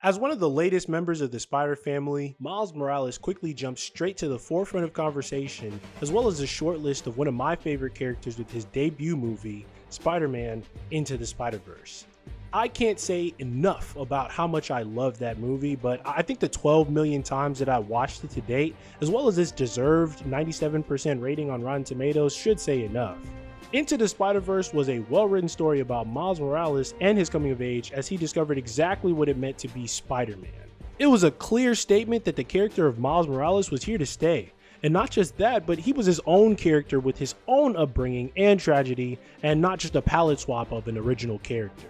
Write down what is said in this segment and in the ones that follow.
As one of the latest members of the Spider family, Miles Morales quickly jumps straight to the forefront of conversation, as well as a short list of one of my favorite characters with his debut movie, Spider-Man Into the Spider-Verse. I can't say enough about how much I love that movie, but I think the 12 million times that I watched it to date, as well as its deserved 97% rating on Rotten Tomatoes, should say enough. Into the Spider-Verse was a well-written story about Miles Morales and his coming of age as he discovered exactly what it meant to be Spider-Man. It was a clear statement that the character of Miles Morales was here to stay. And not just that, but he was his own character with his own upbringing and tragedy, and not just a palette swap of an original character.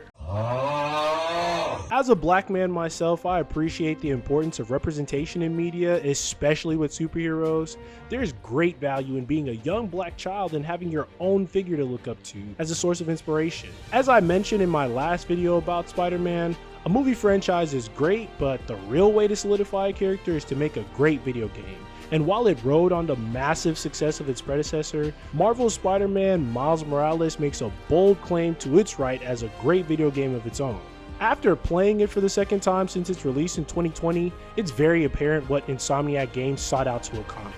As a black man myself, I appreciate the importance of representation in media, especially with superheroes. There's great value in being a young black child and having your own figure to look up to as a source of inspiration. As I mentioned in my last video about Spider-Man, a movie franchise is great, but the real way to solidify a character is to make a great video game. And while it rode on the massive success of its predecessor, Marvel's Spider-Man Miles Morales makes a bold claim to its right as a great video game of its own. After playing it for the second time since its release in 2020, it's very apparent what Insomniac Games sought out to accomplish.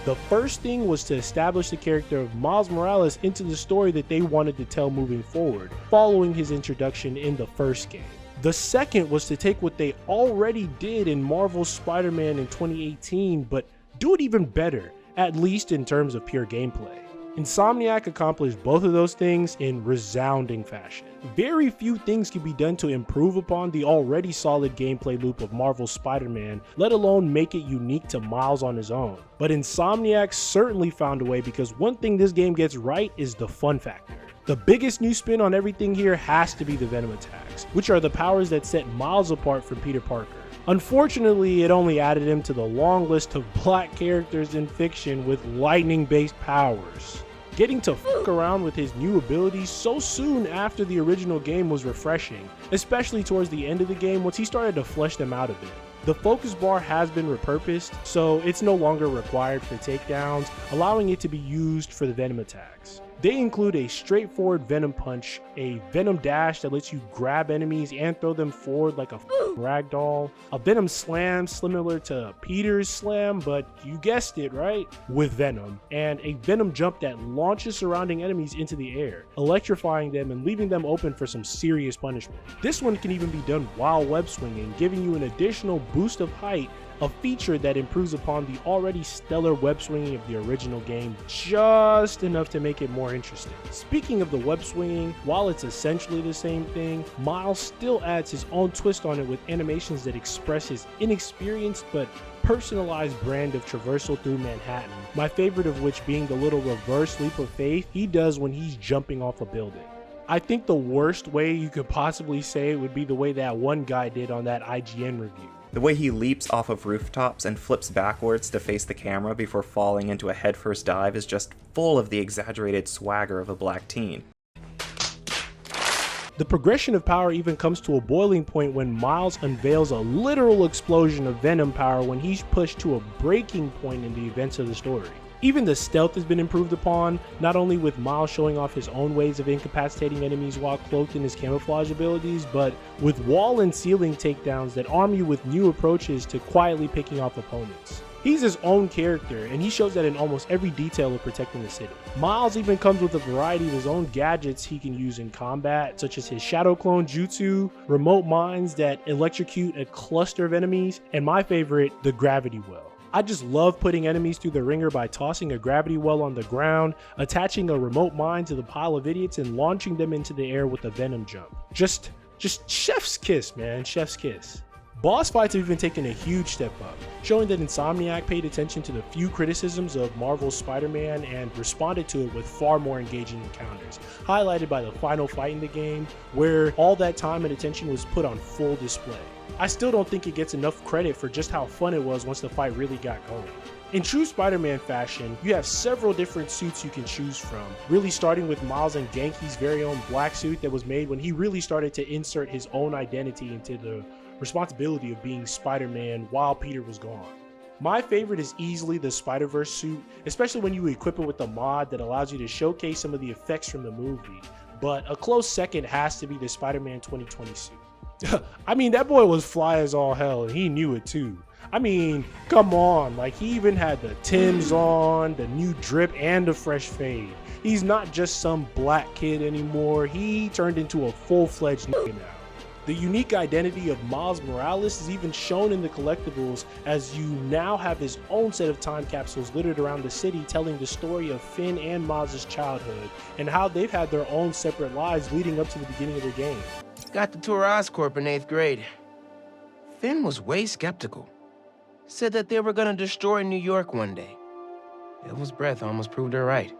The first thing was to establish the character of Miles Morales into the story that they wanted to tell moving forward, following his introduction in the first game. The second was to take what they already did in Marvel's Spider-Man in 2018, but do it even better, at least in terms of pure gameplay. Insomniac accomplished both of those things in resounding fashion. Very few things can be done to improve upon the already solid gameplay loop of Marvel's Spider-Man, let alone make it unique to Miles on his own. But Insomniac certainly found a way, because one thing this game gets right is the fun factor. The biggest new spin on everything here has to be the Venom attacks, which are the powers that set Miles apart from Peter Parker. Unfortunately, it only added him to the long list of black characters in fiction with lightning-based powers. Getting to fuck around with his new abilities so soon after the original game was refreshing, especially towards the end of the game once he started to flesh them out a bit. The focus bar has been repurposed, so it's no longer required for takedowns, allowing it to be used for the Venom attacks. They include a straightforward Venom Punch, a Venom Dash that lets you grab enemies and throw them forward like a ragdoll, a Venom Slam similar to Peter's Slam, but you guessed it, right? With Venom, and a Venom Jump that launches surrounding enemies into the air, electrifying them and leaving them open for some serious punishment. This one can even be done while web swinging, giving you an additional boost of height, a feature that improves upon the already stellar web swinging of the original game just enough to make it more interesting. Speaking of the web swinging, while it's essentially the same thing, Miles still adds his own twist on it with animations that express his inexperienced but personalized brand of traversal through Manhattan, my favorite of which being the little reverse leap of faith he does when he's jumping off a building. I think the worst way you could possibly say it would be the way that one guy did on that IGN review. The way he leaps off of rooftops and flips backwards to face the camera before falling into a headfirst dive is just full of the exaggerated swagger of a black teen. The progression of power even comes to a boiling point when Miles unveils a literal explosion of Venom power when he's pushed to a breaking point in the events of the story. Even the stealth has been improved upon, not only with Miles showing off his own ways of incapacitating enemies while cloaked in his camouflage abilities, but with wall and ceiling takedowns that arm you with new approaches to quietly picking off opponents. He's his own character, and he shows that in almost every detail of protecting the city. Miles even comes with a variety of his own gadgets he can use in combat, such as his Shadow Clone Jutsu, remote mines that electrocute a cluster of enemies, and my favorite, the Gravity Well. I just love putting enemies through the ringer by tossing a gravity well on the ground, attaching a remote mine to the pile of idiots, and launching them into the air with a Venom Jump. Just chef's kiss, man, chef's kiss. Boss fights have even taken a huge step up, showing that Insomniac paid attention to the few criticisms of Marvel's Spider-Man and responded to it with far more engaging encounters, highlighted by the final fight in the game, where all that time and attention was put on full display. I still don't think it gets enough credit for just how fun it was once the fight really got going. In true Spider-Man fashion, you have several different suits you can choose from, really starting with Miles and Genki's very own black suit that was made when he really started to insert his own identity into the responsibility of being Spider-Man while Peter was gone. My favorite is easily the Spider-Verse suit, especially when you equip it with a mod that allows you to showcase some of the effects from the movie, but a close second has to be the Spider-Man 2020 suit. I mean, that boy was fly as all hell, and he knew it too. I mean, come on, like he even had the Timbs on, the new drip, and the fresh fade. He's not just some black kid anymore, he turned into a full-fledged nigga now. The unique identity of Miles Morales is even shown in the collectibles, as you now have his own set of time capsules littered around the city telling the story of Finn and Miles' childhood, and how they've had their own separate lives leading up to the beginning of the game. Got the tour Oscorp in 8th grade. Finn was way skeptical. Said that they were gonna destroy New York one day. Devil's breath almost proved her right.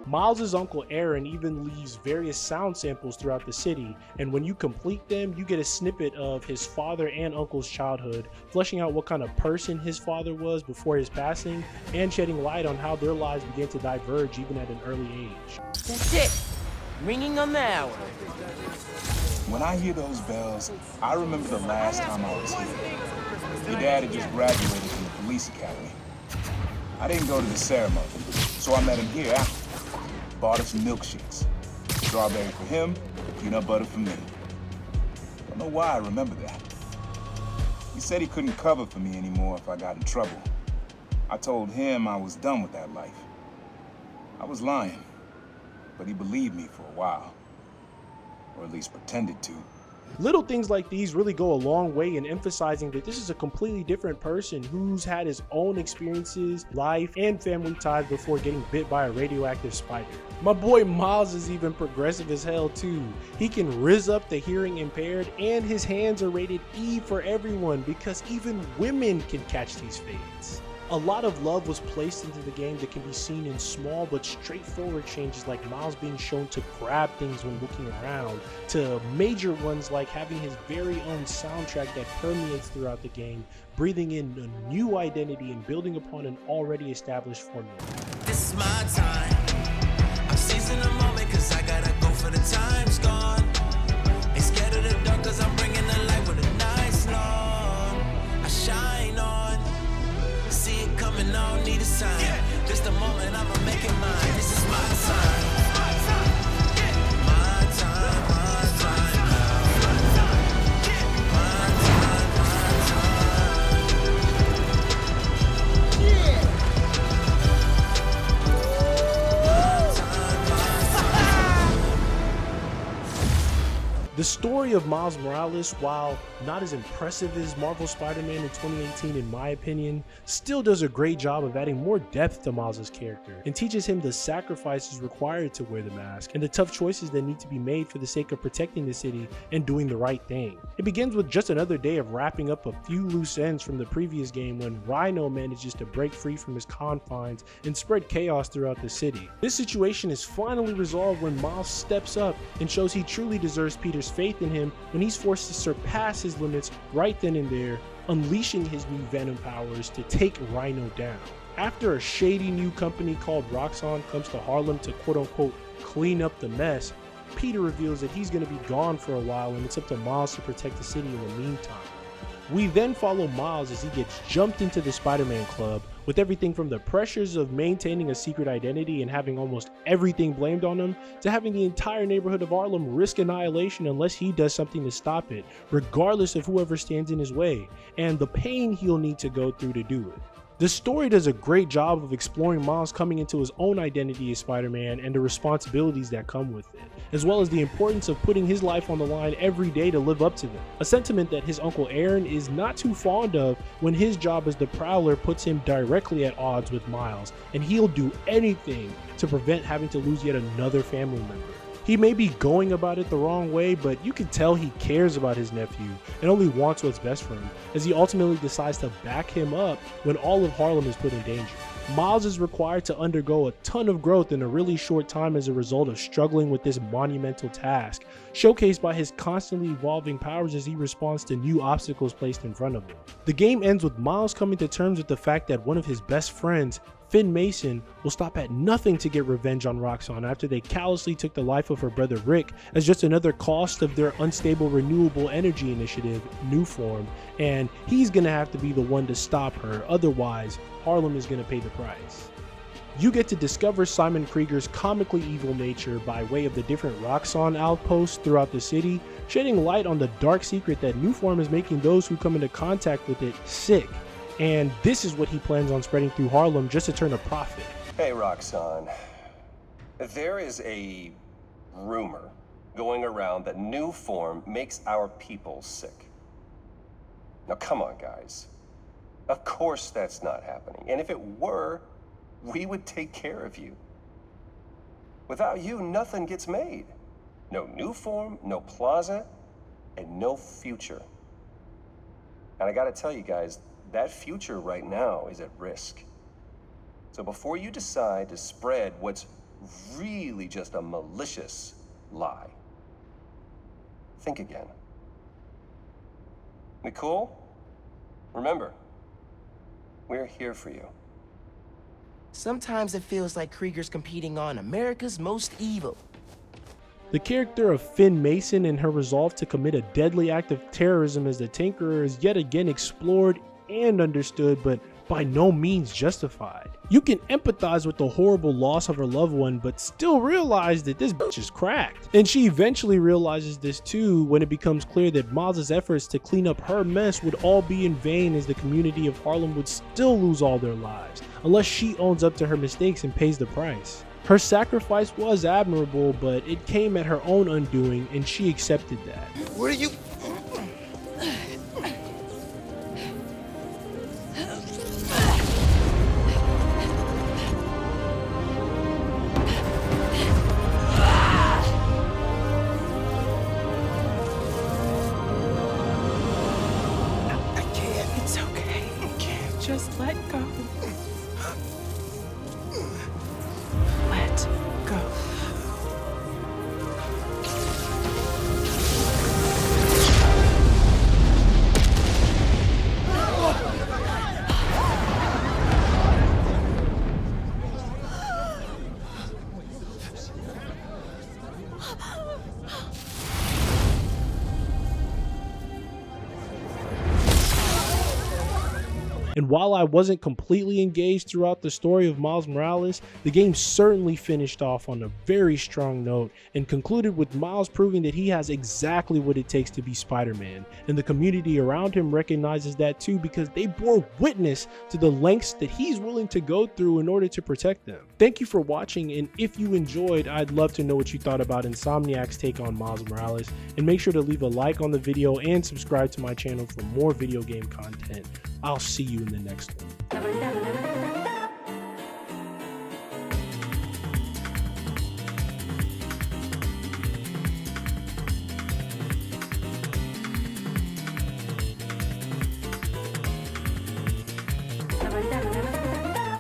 Miles' uncle Aaron even leaves various sound samples throughout the city, and when you complete them, you get a snippet of his father and uncle's childhood, fleshing out what kind of person his father was before his passing, and shedding light on how their lives began to diverge even at an early age. That's it. Ringing on the hour. When I hear those bells, I remember the last time I was here. Your dad had just graduated from the police academy. I didn't go to the ceremony, so I met him here after. Bought us some milkshakes. Strawberry for him, peanut butter for me. Don't know why I remember that. He said he couldn't cover for me anymore if I got in trouble. I told him I was done with that life. I was lying, but he believed me for a while. Or at least pretended to. Little things like these really go a long way in emphasizing that this is a completely different person who's had his own experiences, life, and family ties before getting bit by a radioactive spider. My boy Miles is even progressive as hell too. He can riz up the hearing impaired, and his hands are rated E for everyone because even women can catch these fades. A lot of love was placed into the game that can be seen in small but straightforward changes like Miles being shown to grab things when looking around, to major ones like having his very own soundtrack that permeates throughout the game, breathing in a new identity and building upon an already established formula. This is my time. I'm seizing the moment cause I gotta go for the time's gone. Ain't scared of the dark cause I'm bringing the light with a nice long. I shine on. See it coming, I don't need a sign. Just a moment, I'ma make it mine. This is my time. My time, my time. My time, my time. The story of Miles Morales, while not as impressive as Marvel Spider-Man in 2018 in my opinion, still does a great job of adding more depth to Miles' character and teaches him the sacrifices required to wear the mask and the tough choices that need to be made for the sake of protecting the city and doing the right thing. It begins with just another day of wrapping up a few loose ends from the previous game when Rhino manages to break free from his confines and spread chaos throughout the city. This situation is finally resolved when Miles steps up and shows he truly deserves Peter's faith in him when he's forced to surpass his limits right then and there, unleashing his new Venom powers to take Rhino down. After a shady new company called Roxxon comes to Harlem to quote-unquote clean up the mess, Peter reveals that he's going to be gone for a while and it's up to Miles to protect the city in the meantime. We then follow Miles as he gets jumped into the Spider-Man Club, with everything from the pressures of maintaining a secret identity and having almost everything blamed on him, to having the entire neighborhood of Harlem risk annihilation unless he does something to stop it, regardless of whoever stands in his way, and the pain he'll need to go through to do it. The story does a great job of exploring Miles coming into his own identity as Spider-Man and the responsibilities that come with it, as well as the importance of putting his life on the line every day to live up to them, a sentiment that his uncle Aaron is not too fond of when his job as the Prowler puts him directly at odds with Miles, and he'll do anything to prevent having to lose yet another family member. He may be going about it the wrong way, but you can tell he cares about his nephew and only wants what's best for him, as he ultimately decides to back him up when all of Harlem is put in danger. Miles is required to undergo a ton of growth in a really short time as a result of struggling with this monumental task, showcased by his constantly evolving powers as he responds to new obstacles placed in front of him. The game ends with Miles coming to terms with the fact that one of his best friends, Finn Mason, will stop at nothing to get revenge on Roxxon after they callously took the life of her brother Rick as just another cost of their unstable renewable energy initiative, Nuform, and he's gonna have to be the one to stop her, otherwise Harlem is gonna pay the price. You get to discover Simon Krieger's comically evil nature by way of the different Roxxon outposts throughout the city, shedding light on the dark secret that Nuform is making those who come into contact with it sick. And this is what he plans on spreading through Harlem just to turn a profit. Hey, Roxxon. There is a rumor going around that Nuform makes our people sick. Now, come on, guys. Of course that's not happening. And if it were, we would take care of you. Without you, nothing gets made. No Nuform, no Plaza, and no future. And I gotta tell you guys, that future right now is at risk. So before you decide to spread what's really just a malicious lie, think again. We cool? Remember, we're here for you. Sometimes it feels like Krieger's competing on America's Most Evil. The character of Finn Mason and her resolve to commit a deadly act of terrorism as the Tinkerer is yet again explored and understood, but by no means justified. You can empathize with the horrible loss of her loved one, but still realize that this bitch is cracked. And she eventually realizes this too when it becomes clear that Miles' efforts to clean up her mess would all be in vain, as the community of Harlem would still lose all their lives, unless she owns up to her mistakes and pays the price. Her sacrifice was admirable, but it came at her own undoing, and she accepted that. What are you... Just let go. Let go. And while I wasn't completely engaged throughout the story of Miles Morales, the game certainly finished off on a very strong note and concluded with Miles proving that he has exactly what it takes to be Spider-Man, and the community around him recognizes that too, because they bore witness to the lengths that he's willing to go through in order to protect them. Thank you for watching, and if you enjoyed, I'd love to know what you thought about Insomniac's take on Miles Morales, and make sure to leave a like on the video and subscribe to my channel for more video game content. I'll see you in the next one.